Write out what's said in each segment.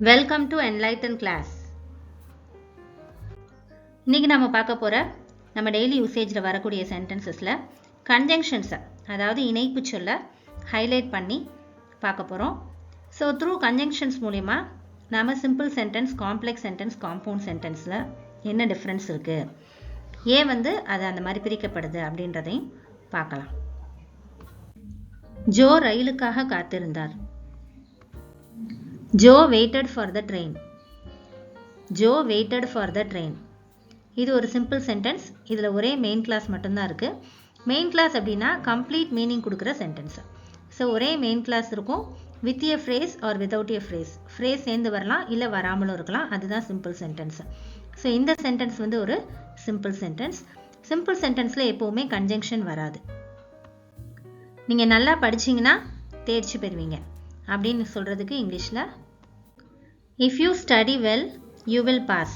Welcome to enlighten class. இன்னைக்கு நாம பார்க்க போற நம்ம டெய்லி யூசேஜ்ல வரக்கூடிய சென்டென்சஸ்ல கன்ஜங்ஷன்ஸ் அதாவது இணைப்பு சொல்ல ஹைலைட் பண்ணி பார்க்க போறோம். ஸோ த்ரூ கன்ஜங்ஷன்ஸ் மூலமா நாம simple sentence, complex sentence, compound சென்டென்ஸ்ல என்ன டிஃபரன்ஸ் இருக்கு, ஏன் அது அந்த மாதிரி பிரிக்கப்படுது அப்படின்றதையும் பார்க்கலாம். ஜோ ரயிலுக்காக காத்திருந்தார். Joe waited for the train. Joe waited for the train. இது ஒரு சிம்பிள் சென்டென்ஸ். இதில் ஒரே மெயின் கிளாஸ் மட்டும்தான் இருக்கு. மெயின் கிளாஸ் அப்படின்னா கம்ப்ளீட் மீனிங் கொடுக்குற சென்டென்ஸ். ஸோ ஒரே மெயின் கிளாஸ் இருக்கும், with a phrase or without a phrase. Phrase சேர்ந்து வரலாம், இல்லை வராமலும் இருக்கலாம். அதுதான் சிம்பிள் சென்டென்ஸ். ஸோ இந்த சென்டென்ஸ் ஒரு சிம்பிள் சென்டென்ஸ். சிம்பிள் சென்டென்ஸில் எப்போவுமே கன்ஜங்ஷன் வராது. நீங்கள் நல்லா படிச்சிங்கன்னா தேர்ச்சி பெறுவீங்க அப்படின்னு சொல்கிறதுக்கு இங்கிலீஷில் if you study well you will pass.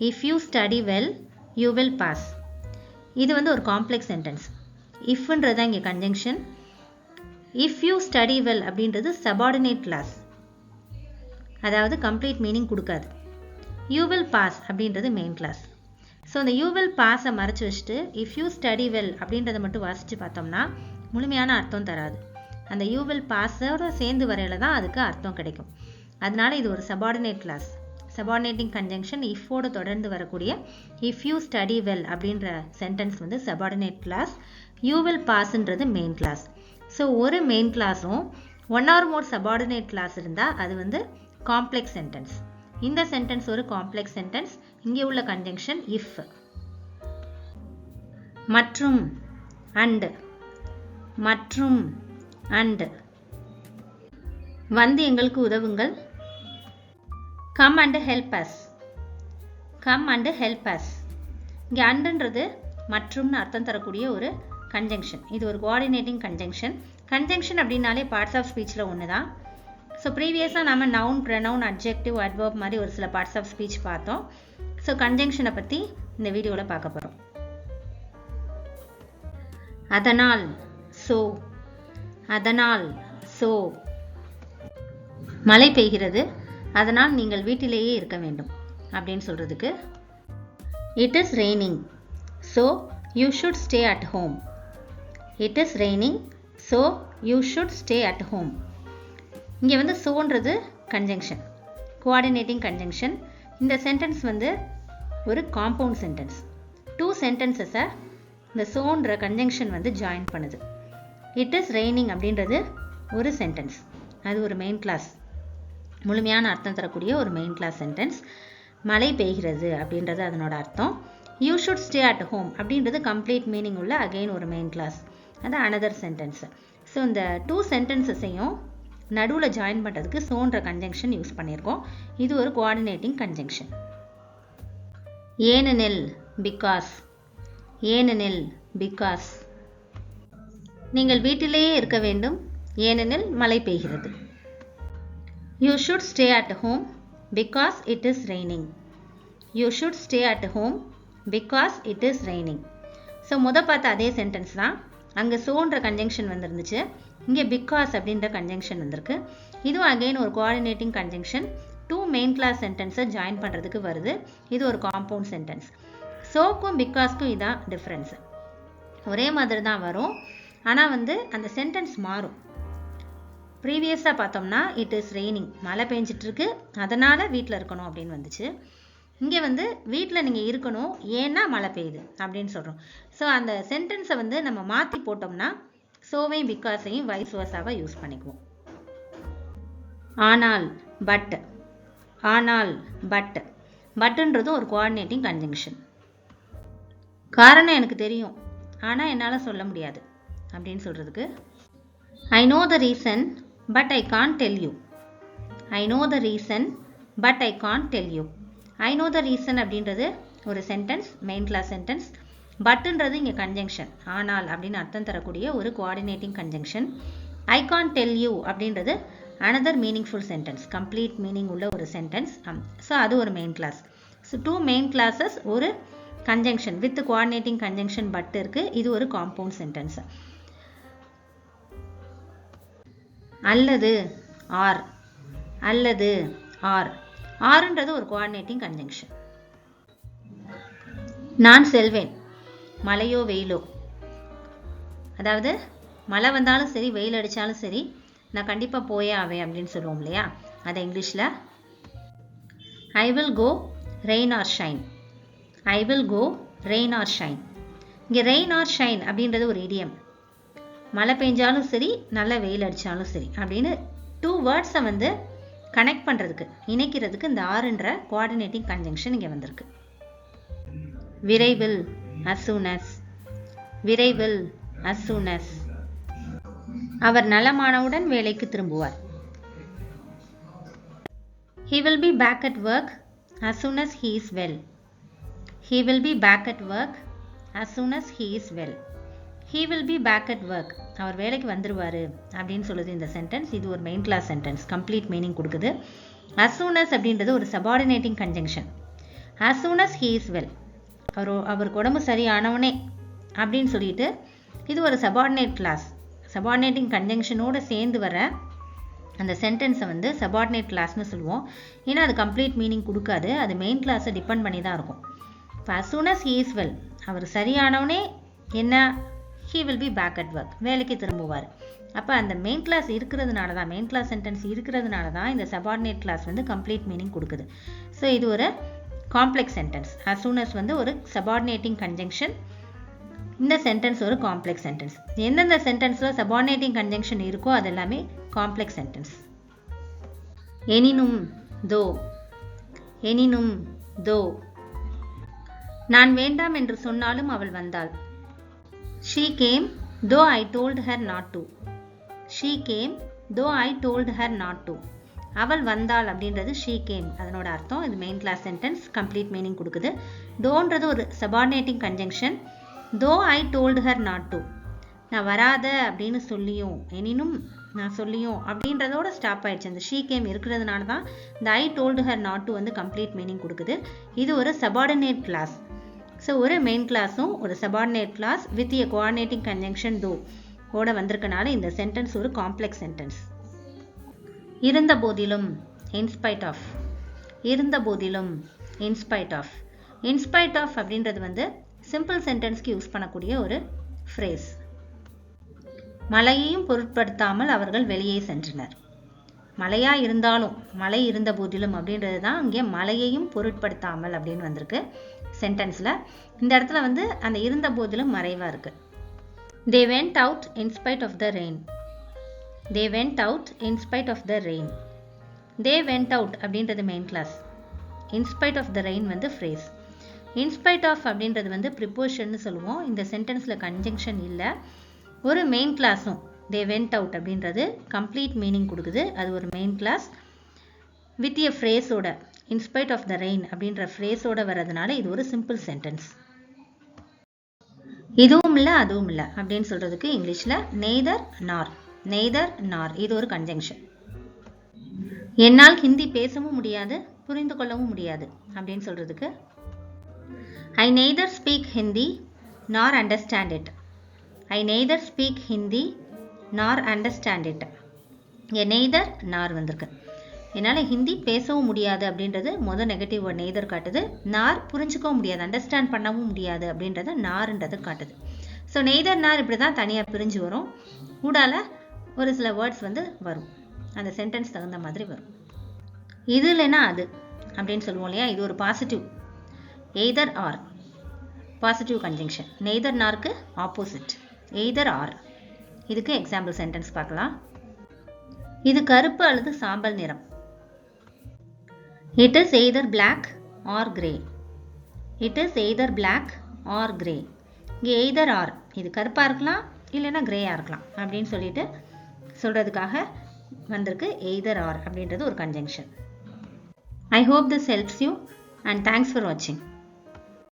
if you study well you will pass. இது ஒரு காம்ப்ளெக்ஸ் சென்டென்ஸ். இஃப்ன்றதா இங்கே conjunction. if you study well அப்படின்றது சபார்டினேட் கிளாஸ், அதாவது கம்ப்ளீட் மீனிங் கொடுக்காது. you will pass அப்படின்றது மெயின் கிளாஸ். ஸோ இந்த you will pass-ஐ மறைச்சு வச்சுட்டு if you study well அப்படின்றத மட்டும் வாசித்து பார்த்தோம்னா முழுமையான அர்த்தம் தராது. அந்த you will pass-ஓட சேர்ந்து வரையில தான் அதுக்கு அர்த்தம் கிடைக்கும். அதனால இது ஒரு சபார்டினேட் கிளாஸ். சபார்டினேட்டிங் கன்ஜங்ஷன் இஃபோட தொடர்ந்து வரக்கூடிய இஃப் யூ ஸ்டடி வெல் அப்படின்ற sentence subordinate clause. You will பாஸ்ன்றது மெயின் கிளாஸ். ஸோ ஒரு மெயின் கிளாஸும் one or more subordinate clause இருந்தால் அது காம்ப்ளெக்ஸ் சென்டென்ஸ். இந்த சென்டென்ஸ் ஒரு காம்ப்ளெக்ஸ் சென்டென்ஸ். இங்கே உள்ள கன்ஜங்ஷன் இஃப். மற்றும் அண்ட், மற்றும் அண்ட். எங்களுக்கு உதவுங்கள். come and help us. come and help us. இங்கே அண்டுன்றது மற்றும்னு அர்த்தம் தரக்கூடிய ஒரு கன்ஜங்ஷன். இது ஒரு கோஆர்டினேட்டிங் கன்ஜங்ஷன். கன்ஜங்ஷன் அப்படின்னாலே பார்ட்ஸ் ஆஃப் ஸ்பீச்சில் ஒன்று தான். ஸோ ப்ரீவியஸாக நம்ம நவுன், ப்ரனவுன், அட்ஜெக்டிவ், அட்வர்ப் மாதிரி ஒரு சில பார்ட்ஸ் ஆஃப் ஸ்பீச் பார்த்தோம். ஸோ கன்ஜங்ஷனை பற்றி இந்த வீடியோவில் பார்க்க போகிறோம். அதனால், ஸோ. அதனால், ஸோ. மழை பெய்கிறது, அதனால் நீங்கள் வீட்டிலேயே இருக்க வேண்டும் அப்படின்னு சொல்கிறதுக்கு it is raining, so you should stay at home. It is raining, so you should stay at home. இங்கே சோன்றது கன்ஜங்ஷன், கோஆர்டினேட்டிங் கன்ஜங்ஷன். இந்த சென்டென்ஸ் ஒரு காம்பவுண்ட் சென்டென்ஸ். டூ சென்டென்சஸை இந்த சோன்ற கன்ஜங்ஷன் ஜாயின் பண்ணுது. இட் இஸ் ரெய்னிங் அப்படின்றது ஒரு சென்டென்ஸ், அது ஒரு main class, முழுமையான அர்த்தம் தரக்கூடிய ஒரு மெயின் கிளாஸ் சென்டென்ஸ். மழை பெய்கிறது அப்படின்றது அதனோட அர்த்தம். You should stay at home அப்படின்றது கம்ப்ளீட் மீனிங் உள்ள அகெயின் ஒரு மெயின் கிளாஸ், அது அனதர் சென்டென்ஸ். ஸோ இந்த டூ சென்டென்சஸையும் நடுவில் ஜாயின் பண்ணுறதுக்கு சோன்ற கன்ஜங்ஷன் யூஸ் பண்ணியிருக்கோம். இது ஒரு கோஆர்டினேட்டிங் கன்ஜங்ஷன். ஏனெனில், பிகாஸ். ஏனெனில், பிகாஸ். நீங்கள் வீட்டிலேயே இருக்க வேண்டும், ஏனெனில் மழை பெய்கிறது. You should stay at home because it is raining. You should stay at home because it is raining. So பார்த்த அதே சென்டென்ஸ் தான். அங்கே சோன்ற கன்ஜங்ஷன் வந்துருந்துச்சு, இங்கே பிகாஸ் அப்படின்ற கன்ஜங்ஷன் வந்திருக்கு. இதுவும் அகெயின் ஒரு coordinating conjunction. Two main clause சென்டென்ஸை ஜாயின் பண்ணுறதுக்கு வருது. இது ஒரு காம்பவுண்ட் சென்டென்ஸ். சோக்கும் பிகாஸ்க்கும் இதான் டிஃப்ரென்ஸு. ஒரே மாதிரி தான் வரும், ஆனால் அந்த சென்டென்ஸ் மாறும். ப்ரீவியஸாக பார்த்தோம்னா இட் இஸ் ரெய்னிங், மழை பெஞ்சிட்ருக்கு, அதனால் வீட்டில் இருக்கணும் அப்படின்னு வந்துச்சு. இங்கே வீட்டில் நீங்கள் இருக்கணும், ஏன்னா மழை பெய்யுது அப்படின்னு சொல்கிறோம். ஸோ அந்த சென்டென்ஸை நம்ம மாற்றி போட்டோம்னா சோவையும் பிகாஸையும் வைஸ் வர்சாவாக யூஸ் பண்ணிக்குவோம். ஆனால், பட். ஆனால், பட். பட்டுன்றதும் ஒரு கோஆர்டினேட்டிங் கன்ஜங்ஷன். காரணம் எனக்கு தெரியும், ஆனால் என்னால் சொல்ல முடியாது அப்படின்னு சொல்கிறதுக்கு I know the reason but I can't tell you. I know the reason but I can't tell you. I know the reason அப்படின்றது ஒரு சென்டென்ஸ், மெயின் கிளாஸ் சென்டென்ஸ். பட்டுன்றது இங்கே கன்ஜங்ஷன், ஆனால் அப்படின்னு அர்த்தம் தரக்கூடிய ஒரு coordinating conjunction. I can't tell you அப்படின்றது another meaningful sentence, complete meaning உள்ள ஒரு சென்டென்ஸ். ஸோ அது ஒரு main clause. So two main clauses, ஒரு conjunction with coordinating conjunction but இருக்கு. இது ஒரு காம்பவுண்ட் சென்டென்ஸ். அல்லது, ஆர். அல்லது, ஆர். ஆர்ன்றது ஒரு கோஆர்டினேட்டிங் கன்ஜங்ஷன். நான் செல்வேன், மழையோ வெயிலோ. அதாவது மழை வந்தாலும் சரி வெயில் அடித்தாலும் சரி நான் கண்டிப்பாக போயே ஆவேன் அப்படின்னு சொல்லுவோம் இல்லையா, அதை இங்கிலீஷில் I will go rain or shine. I will go rain or shine. இங்கே ரெயின் ஆர் ஷைன் அப்படின்றது ஒரு இடியம். மழை பெஞ்சாலும் சரி நல்ல வெயில் அடித்தாலும் சரி அப்படின்னு 2 வேர்ட்ஸை வந்து கனெக்ட் பண்ணுறதுக்கு இணைக்கிறதுக்கு இந்த ஆறுன்ற கோஆர்டினேட்டிங் கன்ஜங்ஷன் இங்கே வந்திருக்கு. விரைவில் as soon as. விரைவில் as soon as. அவர் நலமானவுடன் வேலைக்கு திரும்புவார். He will be back at work as soon as he is well. He will be back at work as soon as he is well. He will be back at work. அவர் வேலைக்கு வந்துருவாரு அப்படின்னு சொல்லுது இந்த sentence. இது ஒரு main clause sentence, complete meaning கொடுக்குது. as soon as அப்படின்றது ஒரு subordinating conjunction. as soon as he is well. அவருக்கு உடம்பு சரியானவனே அப்படின்னு சொல்லிட்டு இது ஒரு சபார்டினேட் கிளாஸ். சபார்டினேட்டிங் கன்ஜங்ஷனோடு சேர்ந்து வர அந்த சென்டென்ஸை வந்து சபார்டினேட் கிளாஸ்னு சொல்லுவோம். ஏன்னா அது கம்ப்ளீட் மீனிங் கொடுக்காது, அது மெயின் கிளாஸை டிபெண்ட் பண்ணி தான் இருக்கும். இப்போ as soon as he is well, அவர் சரியானவனே என்ன, he will be back at work, வேலைக்கு திரும்புவார். அப்போ அந்த மெயின் கிளாஸ் இருக்கிறதுனால தான், மெயின் கிளாஸ் சென்டென்ஸ் இருக்கிறதுனால தான் இந்த சபார்டினேட் கிளாஸ் வந்து கம்ப்ளீட் மீனிங் கொடுக்குது. ஸோ இது ஒரு complex sentence. as soon as வந்து ஒரு சபார்டினேட்டிங் கன்ஜங்ஷன், இந்த சென்டென்ஸ் ஒரு காம்ப்ளெக்ஸ் சென்டென்ஸ். எந்தெந்த சென்டென்ஸில் சபார்டினேட்டிங் கன்ஜங்ஷன் இருக்கோ அது எல்லாமே காம்ப்ளெக்ஸ் சென்டென்ஸ். எனினும் தோ. எனினும் தோ. நான் வேண்டாம் என்று சொன்னாலும் அவள் வந்தாள். She came though I told her not to. She came though I told her not to. அவள் வந்தாள் அப்படின்றது she came, அதனோட அர்த்தம். இது main clause sentence, complete meaning கொடுக்குது. டோன்றது ஒரு subordinating conjunction. though I told her not to, நான் வராத அப்படின்னு சொல்லியும், எனினும் நான் சொல்லியும் அப்படின்றதோட ஸ்டாப் ஆயிடுச்சு. அந்த she came இருக்கிறதுனால தான் இந்த I told her not to வந்து கம்ப்ளீட் மீனிங் கொடுக்குது. இது ஒரு சபார்டினேட் கிளாஸ். ஸோ ஒரு மெயின் கிளாஸும் ஒரு subordinate class with a coordinating conjunction தோ ஓட வந்திருக்கனால இந்த சென்டென்ஸ் ஒரு காம்ப்ளெக்ஸ் சென்டென்ஸ். இருந்த போதிலும், இன்ஸ்பைட் ஆஃப். இருந்த போதிலும், இன்ஸ்பைட் ஆஃப். இன்ஸ்பைட் ஆஃப் அப்படின்றது வந்து சிம்பிள் சென்டென்ஸ்க்கு யூஸ் பண்ணக்கூடிய ஒரு ஃப்ரேஸ். மழையையும் பொருட்படுத்தாமல் அவர்கள் வெளியே சென்றனர். மழையா இருந்தாலும், மழை இருந்த போதிலும் அப்படின்றது தான் இங்கே மழையையும் பொருட்படுத்தாமல் அப்படின்னு வந்திருக்கு சென்டென்ஸில். இந்த இடத்துல வந்து அந்த இருந்த போதிலும் மறைவாக இருக்கு. They went out in spite of the rain. They went out in spite of the rain. They went out அப்படின்றது main class. in spite of the rain வந்து ஃப்ரேஸ். in spite of அப்படின்றது வந்து ப்ரிப்போஷன்னு சொல்லுவோம். இந்த சென்டென்ஸில் கன்ஜங்ஷன் இல்லை. ஒரு main கிளாஸும் they went out அப்படின்றது கம்ப்ளீட் மீனிங் கொடுக்குது. அது ஒரு மெயின் கிளாஸ் வித் எ ஃப்ரேஸோட, in spite of the rain அப்படின்ற ஃப்ரேஸோட வர்றதுனால இது ஒரு சிம்பிள் சென்டென்ஸ். இதுவும் இல்லை அதுவும் இல்லை அப்படின்னு சொல்கிறதுக்கு இங்கிலீஷில் நெய்தர் நார். நெய்தர் நார் இது ஒரு கன்ஜங்ஷன். என்னால் ஹிந்தி பேசவும் முடியாது புரிந்து கொள்ளவும் முடியாது அப்படின்னு சொல்கிறதுக்கு I neither speak Hindi nor understand it. I neither speak Hindi nor understand it. இங்கே நெய்தர் நார் வந்திருக்கு. என்னால் ஹிந்தி பேசவும் முடியாது அப்படின்றது மொதல் நெகட்டிவ் வேர்ட் நெய்தர் காட்டுது. நார் புரிஞ்சுக்கவும் முடியாது, அண்டர்ஸ்டாண்ட் பண்ணவும் முடியாது அப்படின்றத நார்ன்றது காட்டுது. ஸோ நெய்தர் நார் இப்படி தான் தனியாக பிரிஞ்சு வரும். கூடால ஒரு சில வேர்ட்ஸ் வந்து வரும், அந்த சென்டென்ஸ் தகுந்த மாதிரி வரும். இது இல்லைன்னா அது அப்படின்னு சொல்லுவோம் இல்லையா, இது ஒரு positive. Either or positive conjunction. Neither நார்க்கு ஆப்போசிட் எய்தர் ஆர். இதுக்கு எக்ஸாம்பிள் சென்டென்ஸ் பார்க்கலாம். இது கருப்பு அல்லது சாம்பல் நிறம். It is either black or grey. It is either black or grey. இங்கே either or, இது கருப்பாக இருக்கலாம் இல்லைன்னா கிரேயாக இருக்கலாம் அப்படின்னு சொல்லிட்டு சொல்கிறதுக்காக வந்திருக்கு either or அப்படின்றது ஒரு conjunction. I hope this helps you and thanks for watching.